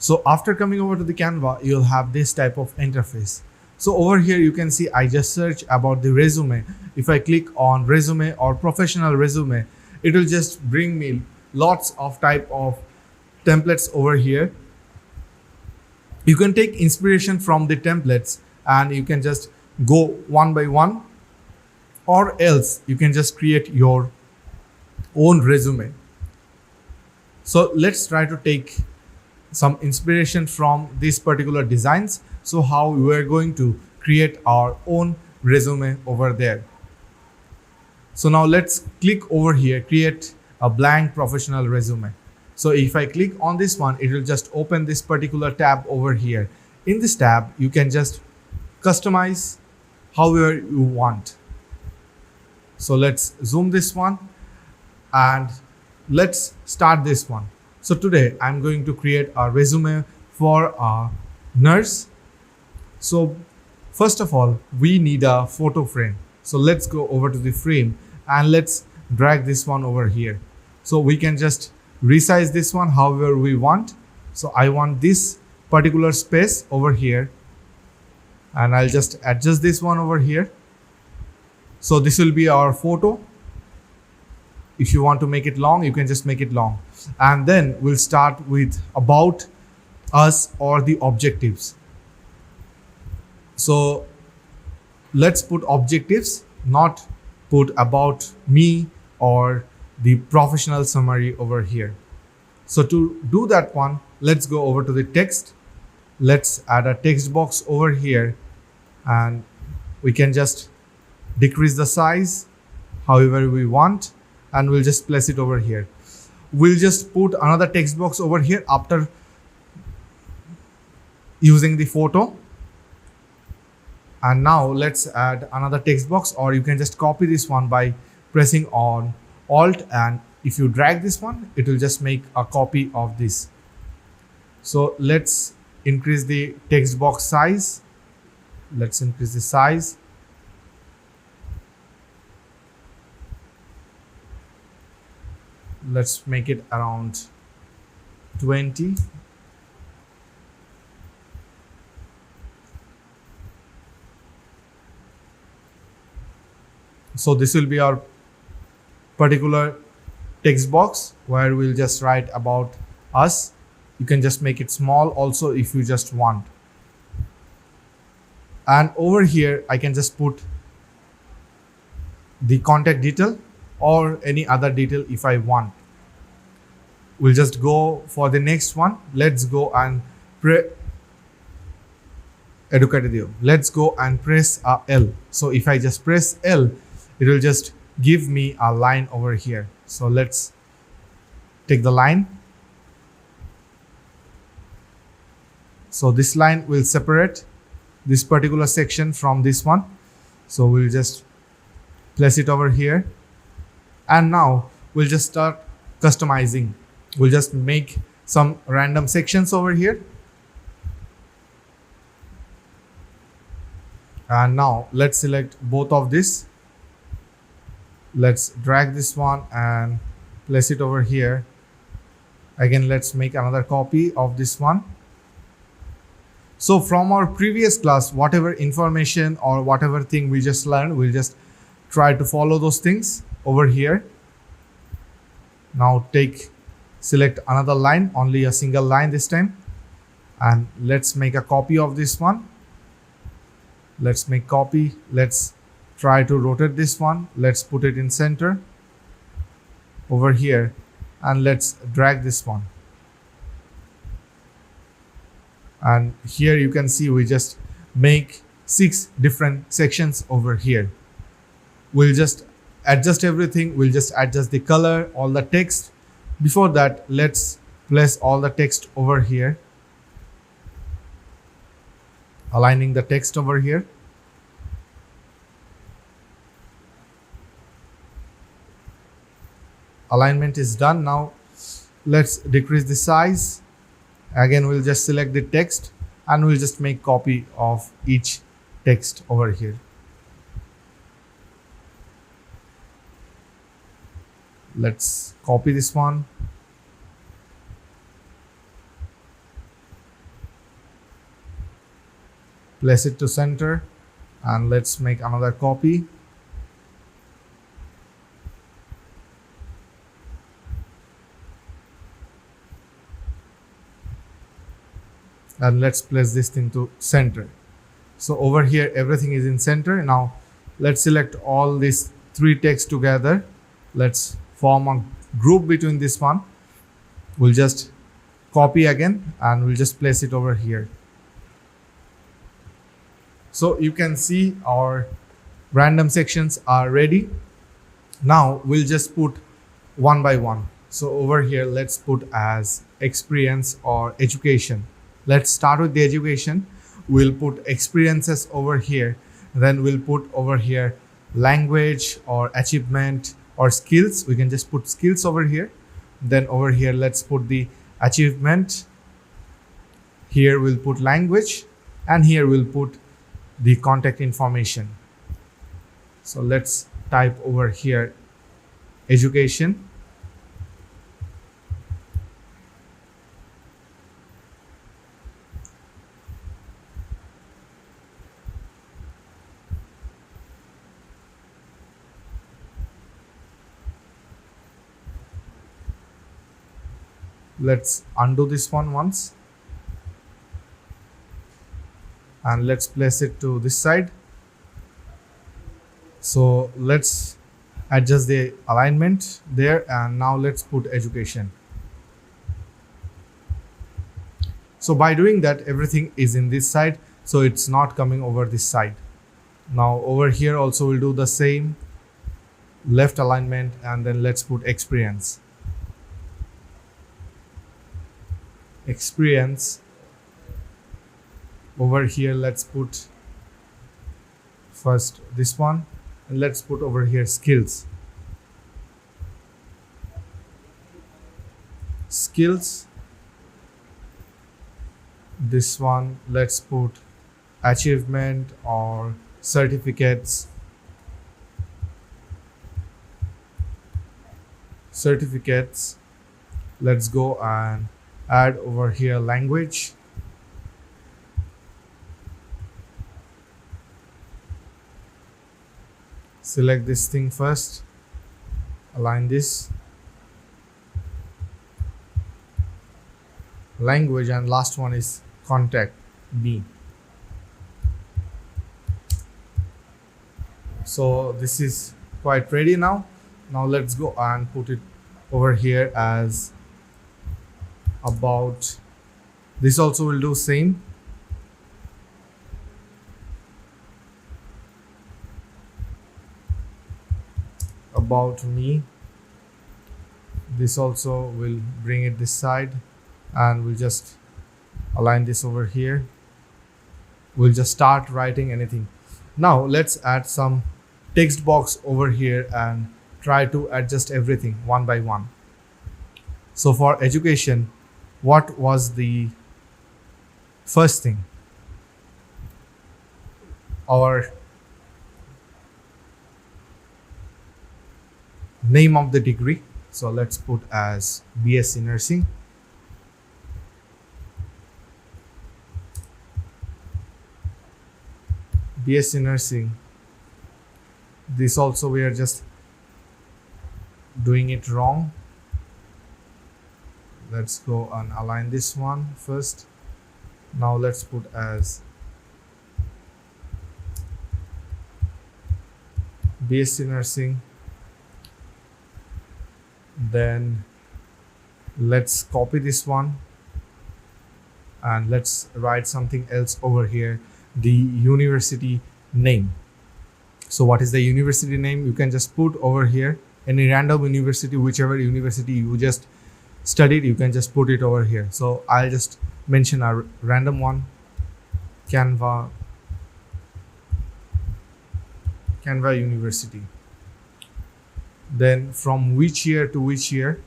So after coming over to the Canva, you'll have this type of interface. So over here, you can see I just search about the resume. If I click on resume or professional resume, it will just bring me lots of type of templates over here. You can take inspiration from the templates and you can just go one by one, or else you can just create your own resume. So let's try to take some inspiration from these particular designs. So how we are going to create our own resume over there. So now let's click over here, create a blank professional resume. So if I click on this one, it will just open this particular tab over here. In this tab, you can just customize however you want. So let's zoom this one and let's start this one. So today I'm going to create a resume for a nurse. So first of all, we need a photo frame. So let's go over to the frame and let's drag this one over here. So we can just resize this one however we want. So I want this particular space over here and I'll just adjust this one over here. So this will be our photo. If you want to make it long, you can just make it long. And then we'll start with about us or the objectives. So let's put objectives, not put about me or the professional summary over here. So to do that one, let's go over to the text. Let's add a text box over here and we can just decrease the size however we want and we'll just place it over here. We'll just put another text box over here after using the photo. And now let's add another text box, or you can just copy this one by pressing on Alt, and if you drag this one, it will just make a copy of this. So let's increase the text box size. Let's increase the size. Let's make it around 20. So this will be our particular text box where we'll just write about us. You can just make it small also if you just want. And over here, I can just put the contact detail or any other detail if I want. We'll just go for the next one. Let's go and let's go and press a L. So if I just press L, it will just give me a line over here. So let's take the line. So this line will separate this particular section from this one. So we'll just place it over here. And now we'll just start customizing. We'll just make some random sections over here. And now let's select both of this. Let's drag this one and place it over here. Again, let's make another copy of this one. So from our previous class, whatever information or whatever thing we just learned, we'll just try to follow those things over here. Now select another line, only a single line this time. And let's make a copy of this one. Let's make copy. Let's try to rotate this one. Let's put it in center over here. And let's drag this one. And here you can see we just make 6 different sections over here. We'll just adjust everything. We'll just adjust the color, all the text. Before that, let's place all the text over here. Aligning the text over here. Alignment is done. Now let's decrease the size. Again, we'll just select the text and we'll just make copy of each text over here. Let's copy this one. place it to center, and let's make another copy. And let's place this thing to center. So over here everything is in center. Now let's select all these three texts together. Let's form a group between this one. We'll just copy again and we'll just place it over here. So you can see our random sections are ready. Now we'll just put one by one. So over here let's put as experience or education. Let's start with the education. We'll put experiences over here. Then we'll put over here language or achievement or skills. We can just put skills over here. Then over here let's put the achievement. Here we'll put language, and here we'll put the contact information. So let's type over here education. Let's undo this one once, and let's place it to this side. So let's adjust the alignment there, and now let's put education. So by doing that, everything is in this side, so it's not coming over this side. Now over here also we'll do the same left alignment, and then let's put experience. Over here let's put first this one, and let's put over here skills. This one let's put achievement or certificates. Let's go and add over here language. Select this thing first, align this language, and last one is contact me. So this is quite ready now. Now let's go and put it over here as about. This also will do same. About me. This also will bring it this side, and we'll just align this over here. We'll just start writing anything. Now let's add some text box over here and try to adjust everything one by one. So for education, what was the first thing? Our name of the degree. So let's put as BSc Nursing. BSc Nursing. This also we are just doing it wrong. Let's go and align this one first. Now let's put as BSc Nursing. Then let's copy this one and let's write something else over here, the university name. So what is the university name? You can just put over here any random university, whichever university you just studied, you can just put it over here. So I'll just mention a random one, Canva University. Then from which year to which year,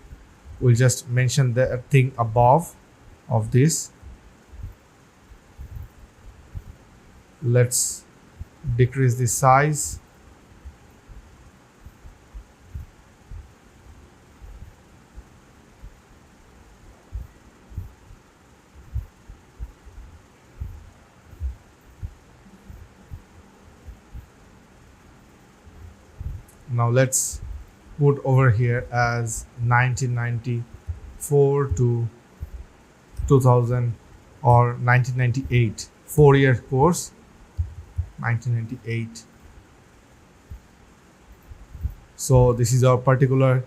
we'll just mention the thing above of this. Let's decrease the size. Now let's put over here as 1994 to 2000 or 1998, 4-year course, 1998. So this is our particular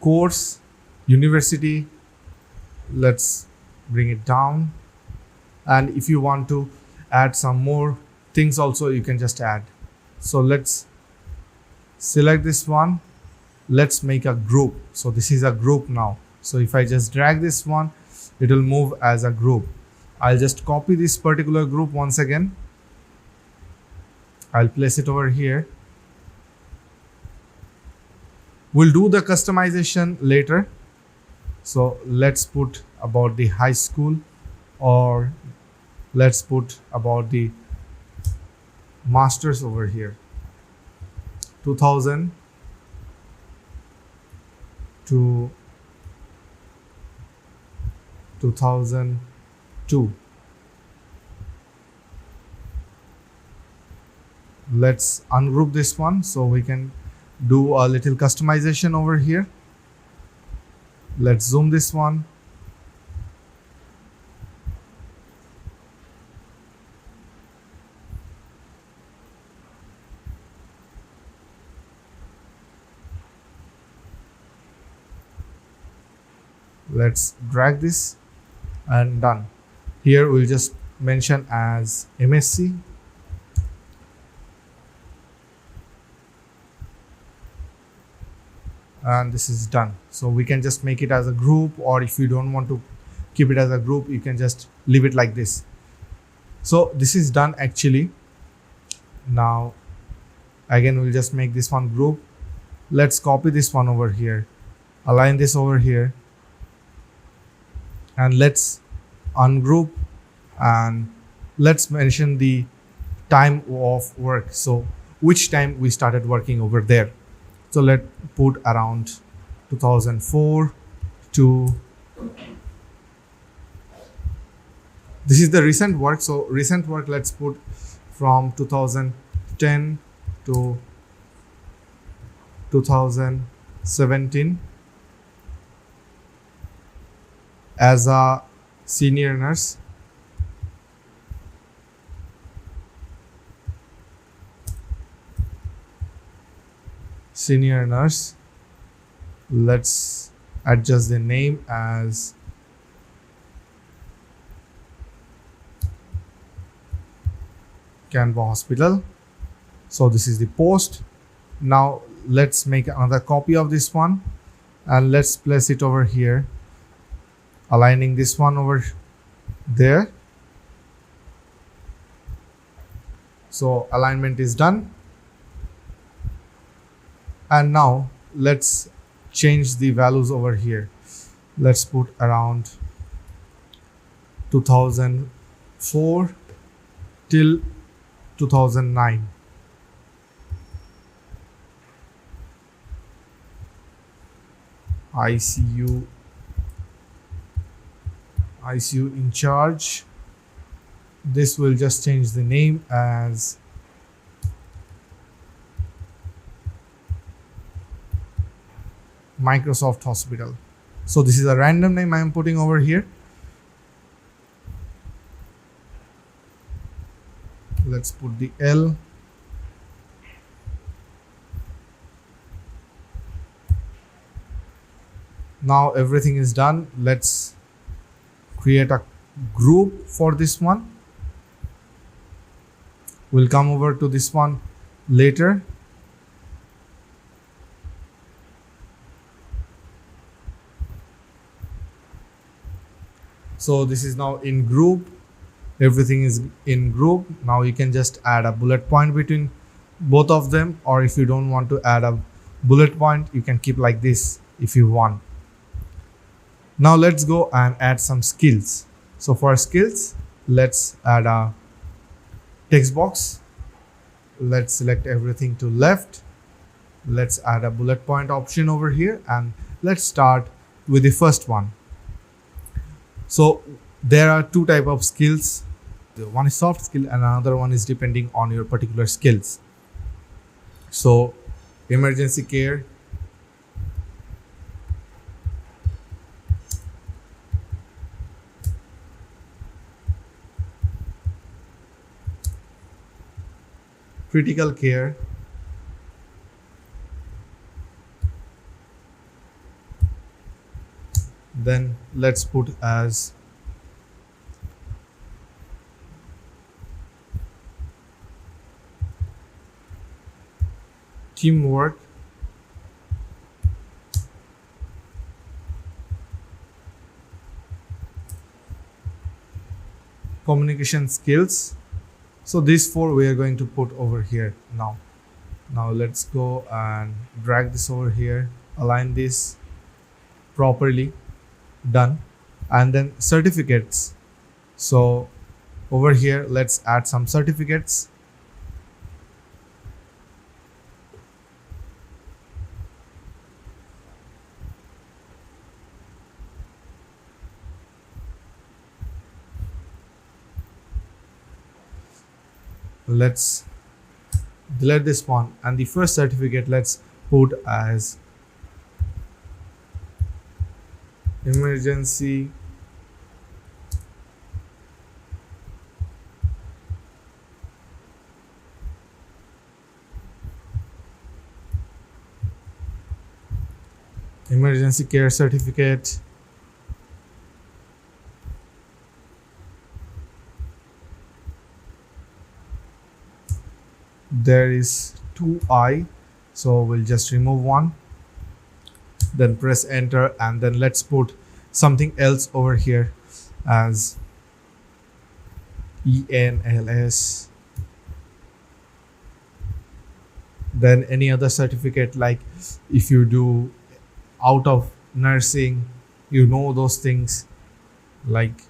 course, university. Let's bring it down, and if you want to add some more things also, you can just add. So let's select this one. Let's make a group. So this is a group now. So if I just drag this one, it will move as a group. I'll just copy this particular group once again. I'll place it over here. We'll do the customization later. So let's put about the high school, or let's put about the masters over here. 2000 to 2002. Let's ungroup this one so we can do a little customization over here. Let's zoom this one. Let's drag this and done. Here we'll just mention as MSc. And this is done. So we can just make it as a group, or if you don't want to keep it as a group, you can just leave it like this. So this is done actually. Now again, we'll just make this one group. Let's copy this one over here, align this over here, and let's ungroup, and let's mention the time of work. So which time we started working over there. So let's put around 2004 to, this is the recent work. So recent work, let's put from 2010 to 2017 as a senior nurse. Senior nurse. Let's adjust the name as Canva Hospital. So this is the post. Now let's make another copy of this one, and let's place it over here, aligning this one over there. So alignment is done. And now let's change the values over here. Let's put around 2004 till 2009. ICU in charge. This will just change the name as Microsoft Hospital. So this is a random name I am putting over here. Let's put the L. Now everything is done. Let's create a group for this one. We'll come over to this one later. So this is now in group. Everything is in group. Now you can just add a bullet point between both of them, or if you don't want to add a bullet point, you can keep like this if you want. Now let's go and add some skills. So for skills, let's add a text box. Let's select everything to left. Let's add a bullet point option over here, and let's start with the first one. So there are two types of skills. One is soft skill and another one is depending on your particular skills. So emergency care, critical care, then let's put as teamwork, communication skills. So these four we are going to put over here now. Now let's go and drag this over here, align this properly, done. And then certificates. So over here, let's add some certificates. Let's delete this one, and the first certificate let's put as emergency emergency care certificate. There is 2I, so we'll just remove one, then press enter, and then let's put something else over here as ENLS. Then any other certificate, like if you do out of nursing, you know, those things like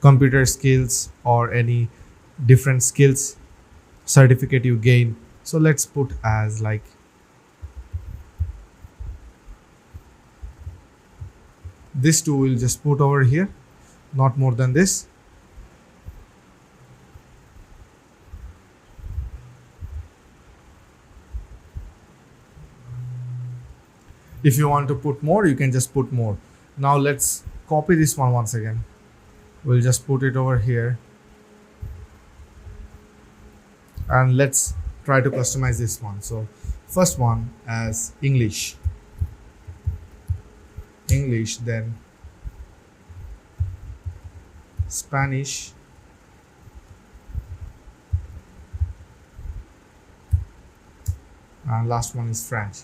computer skills or any different skills certificate you gain. So let's put as like this two will just put over here, not more than this. If you want to put more, you can just put more. Now let's copy this one once again. We'll just put it over here. And let's try to customize this one. So first one as English, then Spanish, and last one is French.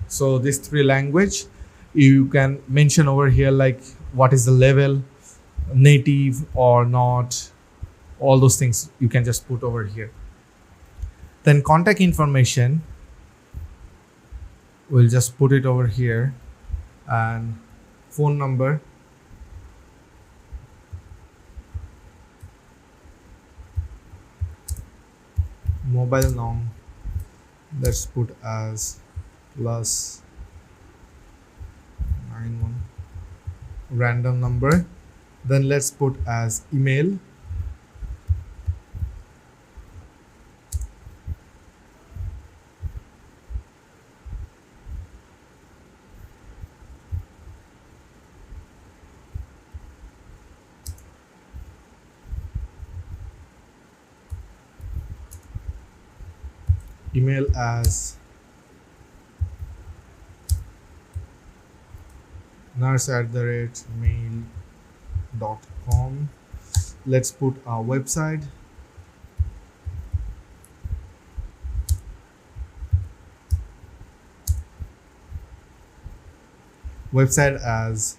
So these three language, you can mention over here like what is the level, native or not, all those things you can just put over here. Then contact information, we'll just put it over here, and phone number, mobile number, let's put as +91, random number. Then let's put as email, as nurse@mail.com. Let's put our website, as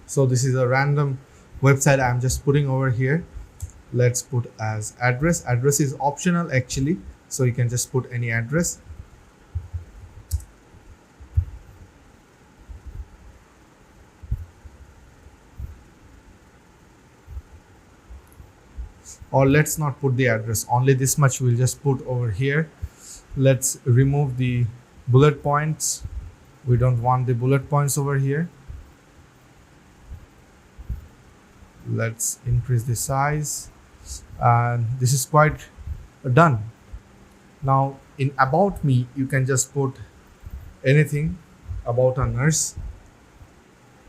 so this is a random website I'm just putting over here. Let's put as address. Address is optional actually, so you can just put any address. Or let's not put the address, only this much we'll just put over here. Let's remove the bullet points. We don't want the bullet points over here. Let's increase the size, and this is quite done. Now in about me you can just put anything about a nurse.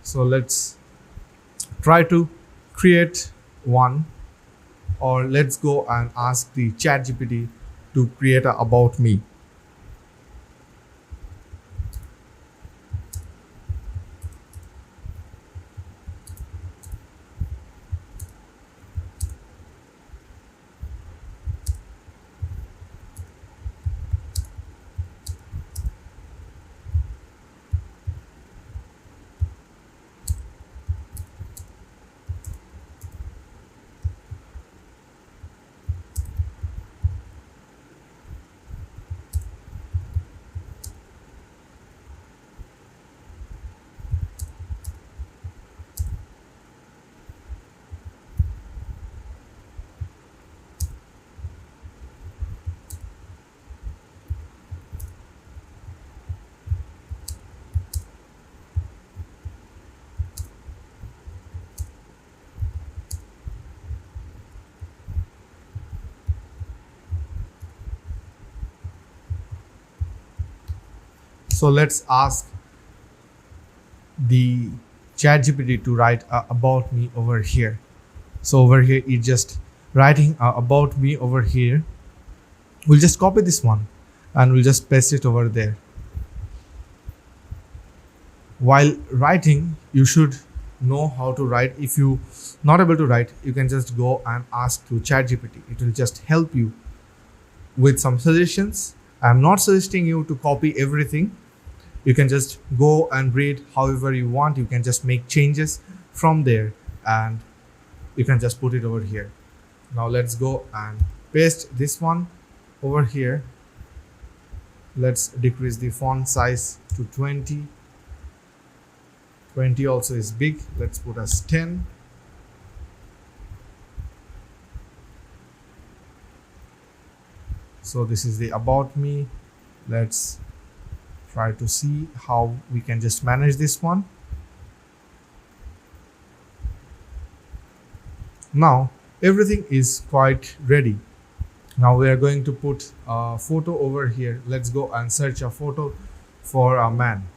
So let's try to create one, or let's go and ask the chat gpt to create a about me. So let's ask the chat gpt to write about me over here. So over here it's just writing about me over here. We'll just copy this one and we'll just paste it over there. While writing you should know how to write. If you not able to write, you can just go and ask to chat gpt. It will just help you with some suggestions. I'm not suggesting you to copy everything. You can just go and read however you want. You can just make changes from there and you can just put it over here. Now let's go and paste this one over here. Let's decrease the font size to 20. 20 also is big. Let's put as 10. So this is the about me. Let's try to see how we can just manage this one. Now everything is quite ready. Now we are going to put a photo over here. Let's go and search a photo for a man.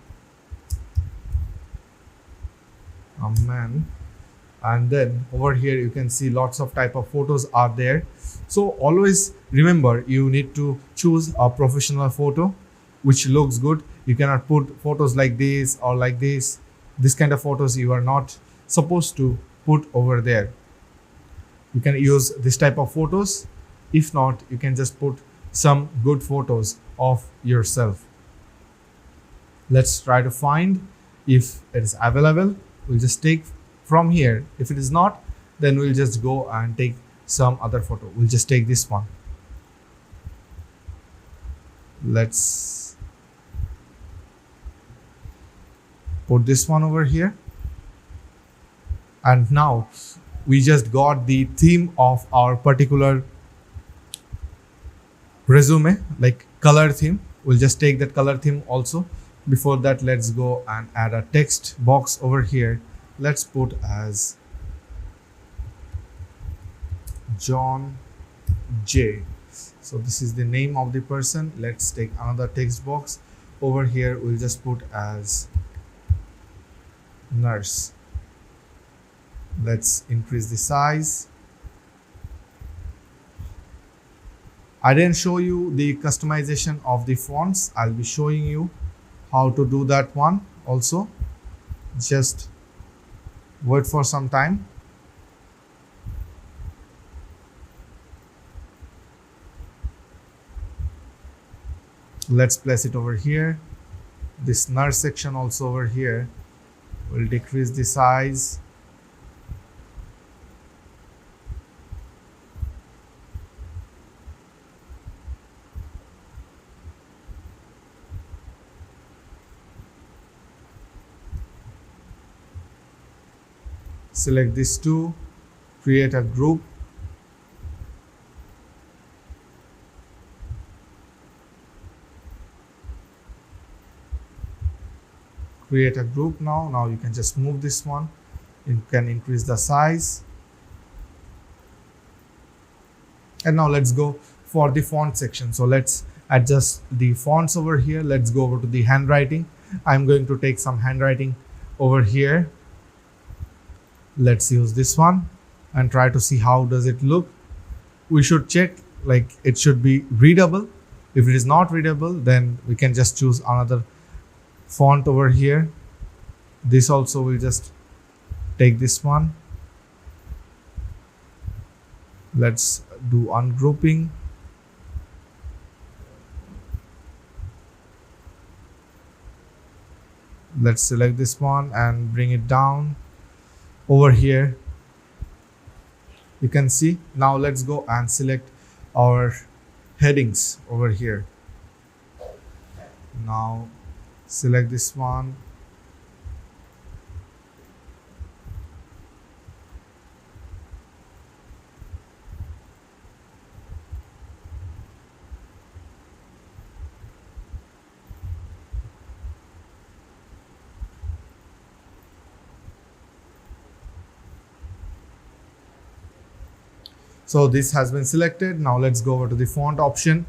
And then over here you can see lots of type of photos are there. So always remember, you need to choose a professional photo which looks good. You cannot put photos like this or like this. This kind of photos you are not supposed to put over there. You can use this type of photos. If not, you can just put some good photos of yourself. Let's try to find if it is available. We'll just take from here. If it is not, then we'll just go and take some other photo. We'll just take this one. Let's put this one over here. And now we just got the theme of our particular resume, like color theme. We'll just take that color theme also. Before that, let's go and add a text box over here. Let's put as John J. So this is the name of the person. Let's take another text box over here. We'll just put as nurse. Let's increase the size. I didn't show you the customization of the fonts. I'll be showing you how to do that one also. Just wait for some time. Let's place it over here. This nurse section also over here. We'll decrease the size. Select these two, create a group. Create a group now. Now you can just move this one. You can increase the size. And now let's go for the font section. So let's adjust the fonts over here. Let's go over to the handwriting. I'm going to take some handwriting over here. Let's use this one and try to see how does it look. We should check like it should be readable. If it is not readable, then we can just choose another font over here. This also will just take this one. Let's do ungrouping. Let's select this one and bring it down over here. You can see. Now let's go and select our headings over here. Now select this one. So this has been selected. Now let's go over to the font option,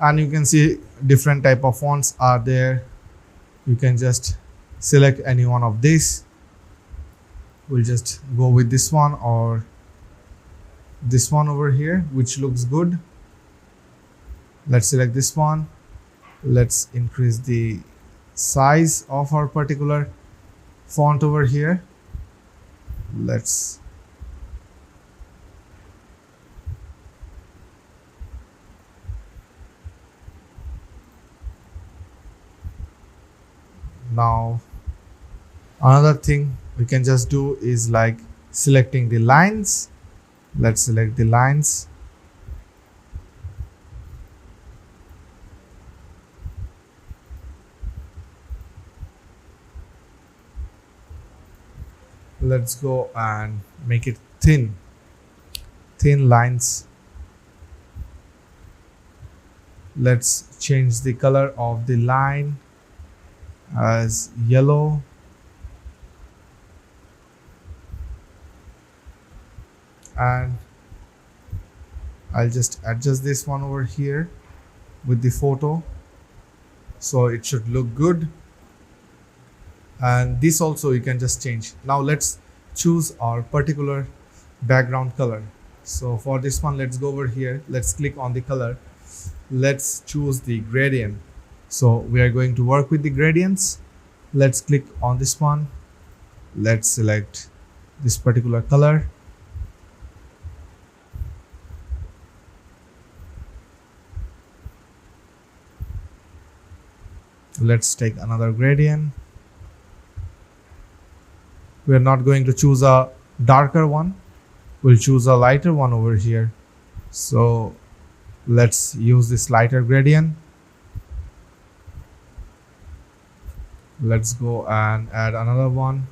and you can see different type of fonts are there. You can just select any one of these. We'll just go with this one or this one over here, which looks good. Let's select this one. Let's increase the size of our particular font over here. Let's now another thing we can just do is like selecting the lines. Let's select the lines. Let's go and make it thin lines. Let's change the color of the line as yellow. And I'll just adjust this one over here with the photo, so it should look good. And this also you can just change. Now let's choose our particular background color. So for this one, let's go over here. Let's click on the color. Let's choose the gradient. So we are going to work with the gradients. Let's click on this one. Let's select this particular color. Let's take another gradient. We are not going to choose a darker one. We'll choose a lighter one over here. So let's use this lighter gradient. Let's go and add another one.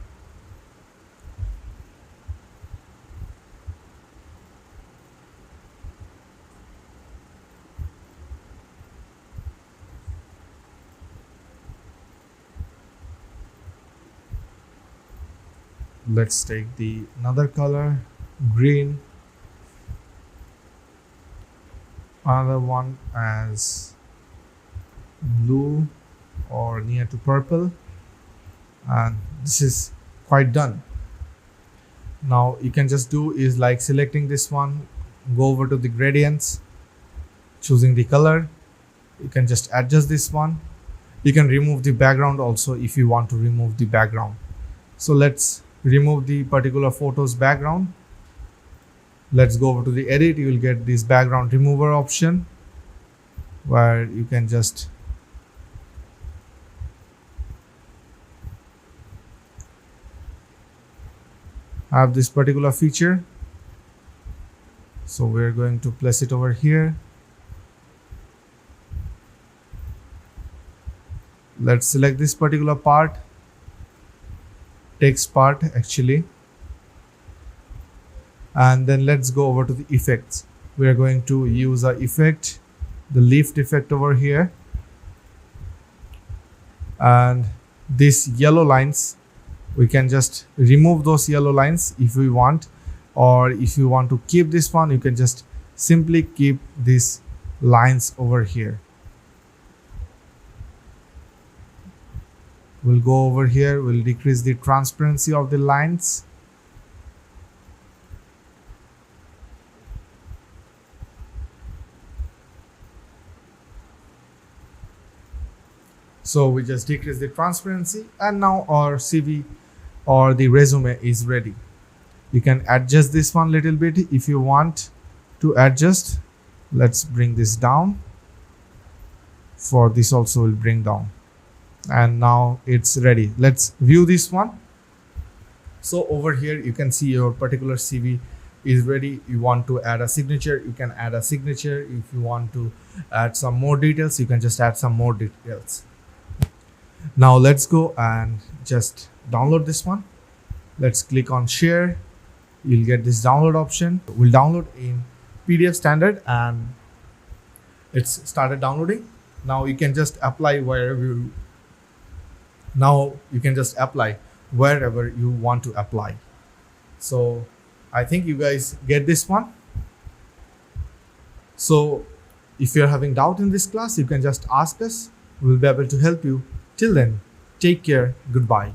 Let's take another color, green. Another one as blue or near to purple, and this is quite done. Now you can just do is like selecting this one, go over to the gradients, choosing the color. You can just adjust this one. You can remove the background also if you want to remove the background. So let's remove the particular photo's background. Let's go over to the edit. You will get this background remover option where you can just have this particular feature. So we're going to place it over here. Let's select this particular part, text part actually, and then let's go over to the effects. We are going to use a effect, the lift effect over here, and these yellow lines, we can just remove those yellow lines if we want, or if you want to keep this one, you can just simply keep these lines over here. We'll go over here, we'll decrease the transparency of the lines. So we just decrease the transparency, and now our CV or the resume is ready. You can adjust this one little bit if you want to adjust. Let's bring this down. For this also will bring down, and now it's ready. Let's view this one. So over here you can see your particular CV is ready. You want to add a signature, you can add a signature. If you want to add some more details, you can just add some more details. Now let's go and just download this one. Let's click on share. You'll get this download option. We'll download in PDF standard, and it's started downloading. Now you can just apply wherever you want to apply. So I think you guys get this one. So if you're having doubt in this class, you can just ask us. We'll be able to help you. Till then, take care. Goodbye.